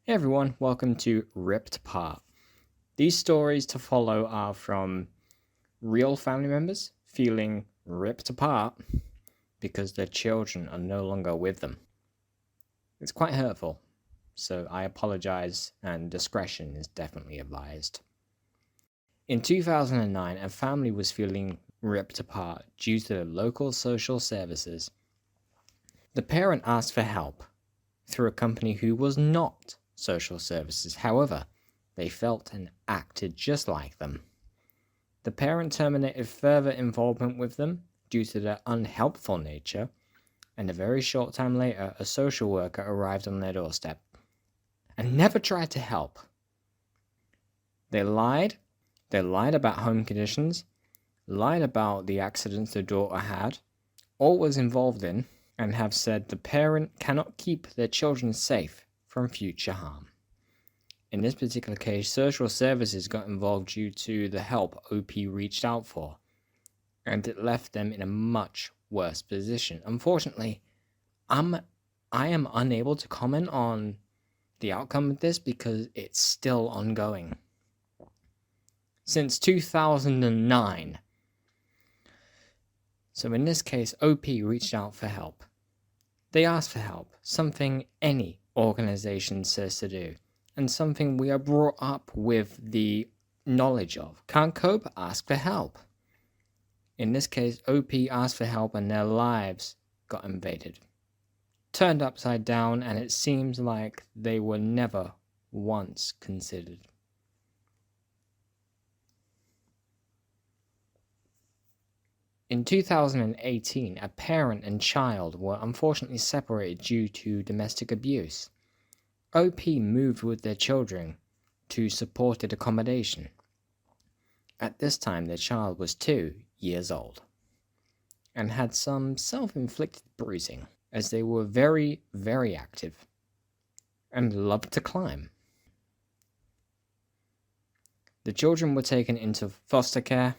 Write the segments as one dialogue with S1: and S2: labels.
S1: Hey everyone, welcome to Ripped Apart. These stories to follow are from real family members feeling ripped apart because their children are no longer with them. It's quite hurtful, so I apologize and discretion is definitely advised. In 2009, a family was feeling ripped apart due to the local social services. The parent asked for help through a company who was not social services. However, they felt and acted just like them. The parent terminated further involvement with them due to their unhelpful nature, and a very short time later, a social worker arrived on their doorstep and never tried to help. They lied about home conditions, lied about the accidents the daughter had, or was involved in, and have said the parent cannot keep their children safe from future harm. In this particular case, social services got involved due to the help OP reached out for, and it left them in a much worse position. Unfortunately, I am unable to comment on the outcome of this because it's still ongoing. Since 2009. So in this case, OP reached out for help. They asked for help, something any organization says to do, and something we are brought up with the knowledge of. Can't cope? Ask for help. In this case, OP asked for help and their lives got invaded. Turned upside down, and it seems like they were never once considered. In 2018, a parent and child were unfortunately separated due to domestic abuse. OP moved with their children to supported accommodation. At this time, their child was 2 years old and had some self-inflicted bruising, as they were very, very active and loved to climb. The children were taken into foster care,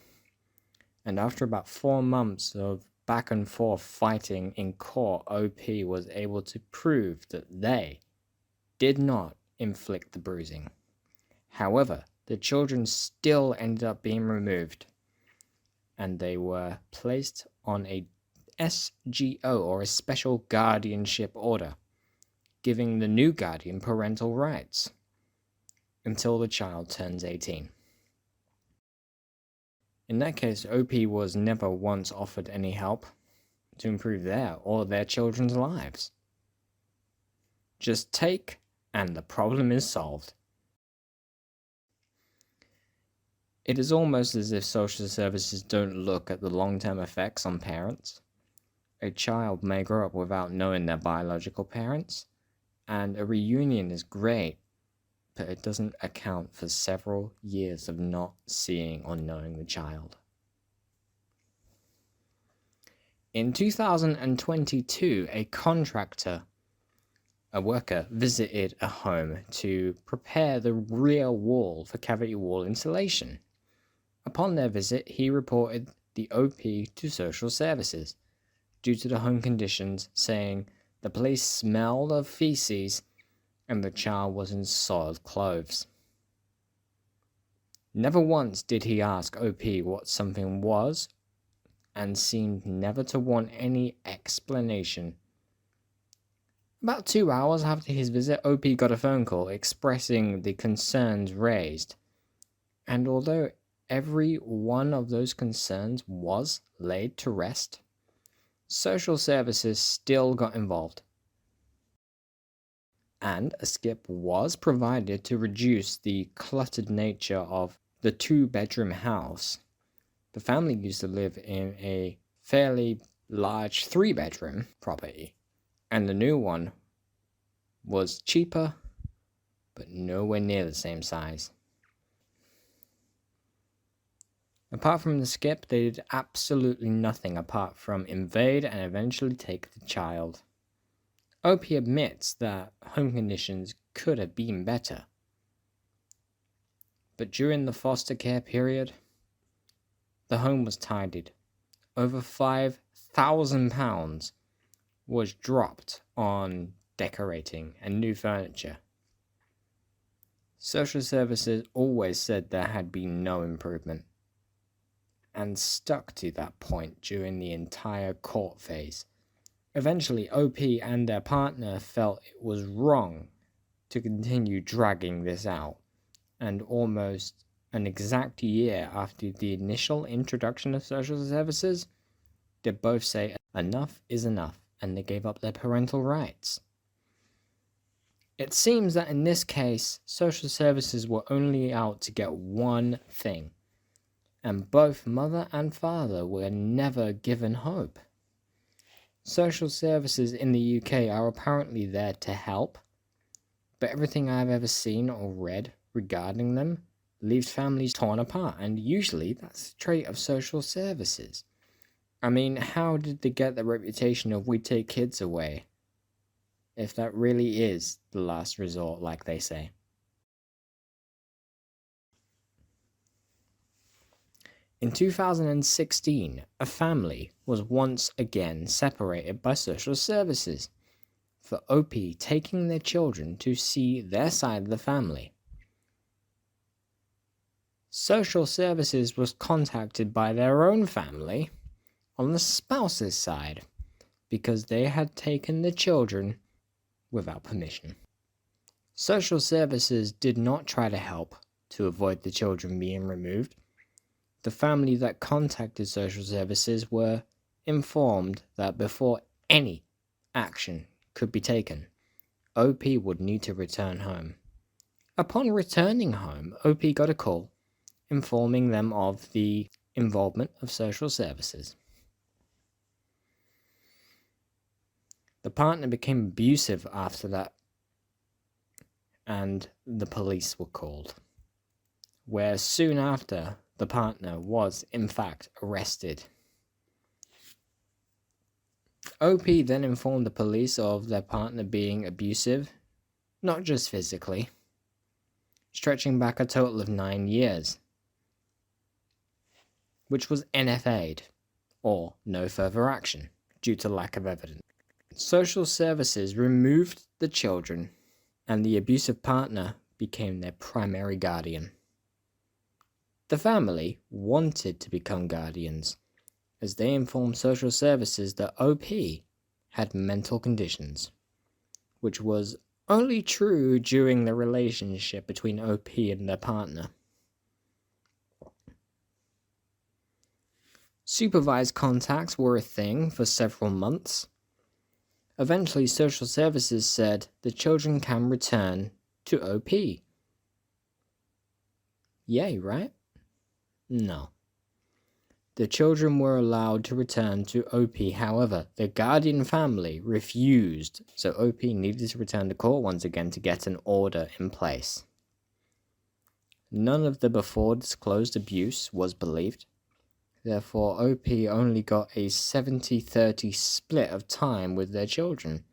S1: and after about 4 months of back and forth fighting in court, OP was able to prove that they did not inflict the bruising. However, the children still ended up being removed, and they were placed on a SGO, or a special guardianship order, giving the new guardian parental rights until the child turns 18. In that case, OP was never once offered any help to improve their or their children's lives. Just take, and the problem is solved. It is almost as if social services don't look at the long-term effects on parents. A child may grow up without knowing their biological parents, and a reunion is great, but it doesn't account for several years of not seeing or knowing the child. In 2022, a worker visited a home to prepare the rear wall for cavity wall insulation. Upon their visit, he reported the OP to social services due to the home conditions, saying the place smelled of feces and the child was in soiled clothes. Never once did he ask OP what something was, and seemed never to want any explanation. About 2 hours after his visit, OP got a phone call expressing the concerns raised, and although every one of those concerns was laid to rest, social services still got involved, and a skip was provided to reduce the cluttered nature of the 2-bedroom house. The family used to live in a fairly large 3-bedroom property, and the new one was cheaper, but nowhere near the same size. Apart from the skip, they did absolutely nothing apart from invade and eventually take the child. OP admits that home conditions could have been better, but during the foster care period, the home was tidied. Over £5,000 was dropped on decorating and new furniture. Social services always said there had been no improvement, and stuck to that point during the entire court phase. Eventually, OP and their partner felt it was wrong to continue dragging this out, and almost an exact year after the initial introduction of social services, they both say enough is enough, and they gave up their parental rights. It seems that in this case, social services were only out to get one thing, and both mother and father were never given hope. Social services in the UK are apparently there to help, but everything I've ever seen or read regarding them leaves families torn apart, and usually that's a trait of social services. I mean, how did they get the reputation of "we take kids away" if that really is the last resort, like they say? In 2016, a family was once again separated by social services for OP taking their children to see their side of the family. Social services was contacted by their own family on the spouse's side because they had taken the children without permission. Social services did not try to help to avoid the children being removed. The family that contacted social services were informed that before any action could be taken, OP would need to return home. Upon returning home, OP got a call informing them of the involvement of social services. The partner became abusive after that, and the police were called, where soon after the partner was in fact arrested. OP then informed the police of their partner being abusive, not just physically, stretching back a total of 9 years, which was NFA'd, or no further action, due to lack of evidence. Social services removed the children, and the abusive partner became their primary guardian. The family wanted to become guardians, as they informed social services that OP had mental conditions, which was only true during the relationship between OP and their partner. Supervised contacts were a thing for several months. Eventually, social services said the children can return to OP. Yay, right? No. The children were allowed to return to OP, however, the guardian family refused, so OP needed to return to court once again to get an order in place. None of the before disclosed abuse was believed. Therefore, OP only got a 70-30 split of time with their children,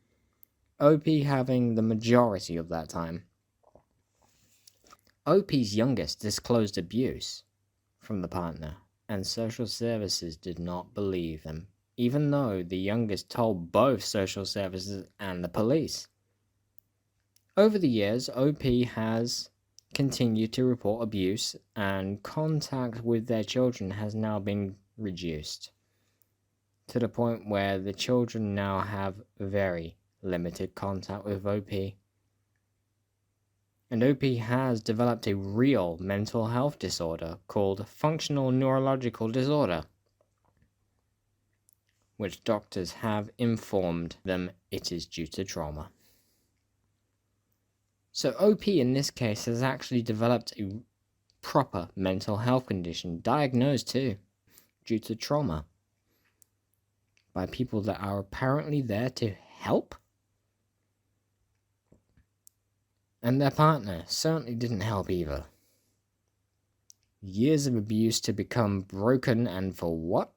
S1: OP having the majority of that time. OP's youngest disclosed abuse from the partner, and social services did not believe them, even though the youngest told both social services and the police. Over the years, OP has continued to report abuse, and contact with their children has now been reduced to the point where the children now have very limited contact with OP. And OP has developed a real mental health disorder called functional neurological disorder, which doctors have informed them it is due to trauma. So OP in this case has actually developed a proper mental health condition, diagnosed too, due to trauma, by people that are apparently there to help. And their partner certainly didn't help either. Years of abuse to become broken, and for what?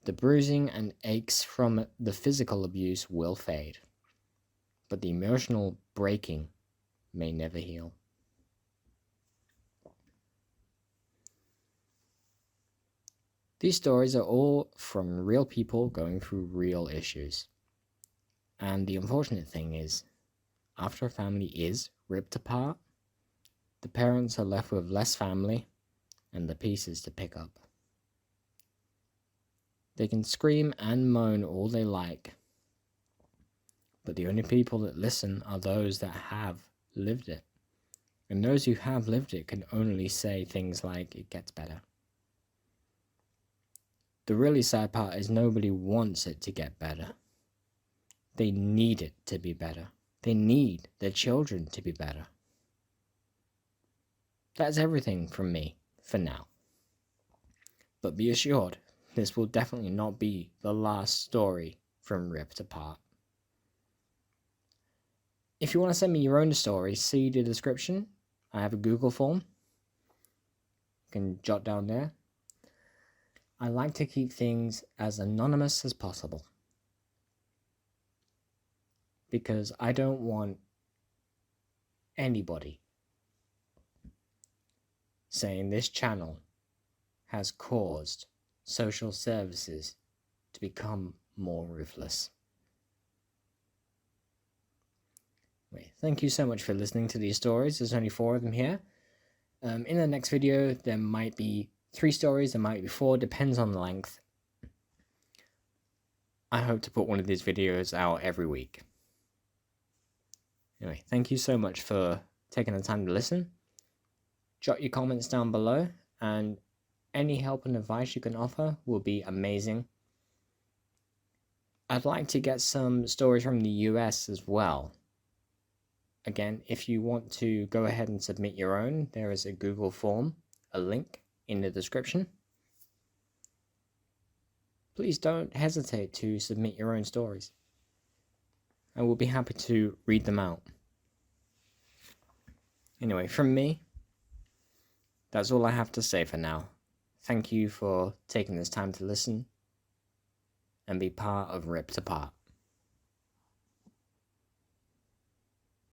S1: The bruising and aches from the physical abuse will fade, but the emotional breaking may never heal. These stories are all from real people going through real issues. And the unfortunate thing is, after a family is ripped apart, The parents are left with less family and the pieces to pick up. They can scream and moan all they like, but the only people that listen are those that have lived it. And those who have lived it can only say things like, it gets better. The really sad part is nobody wants it to get better. They need it to be better. They need their children to be better. That's everything from me for now. But be assured, this will definitely not be the last story from Ripped Apart. If you want to send me your own story, see the description. I have a Google form. You can jot down there. I like to keep things as anonymous as possible, because I don't want anybody saying this channel has caused social services to become more ruthless. Anyway, thank you so much for listening to these stories. There's only 4 of them here. In the next video, there might be 3 stories, there might be 4, depends on the length. I hope to put one of these videos out every week. Anyway, thank you so much for taking the time to listen. Jot your comments down below, and any help and advice you can offer will be amazing. I'd like to get some stories from the US as well. Again, if you want to go ahead and submit your own, there is a Google form, a link in the description. Please don't hesitate to submit your own stories. I will be happy to read them out. Anyway, from me, that's all I have to say for now. Thank you for taking this time to listen and be part of Ripped Apart.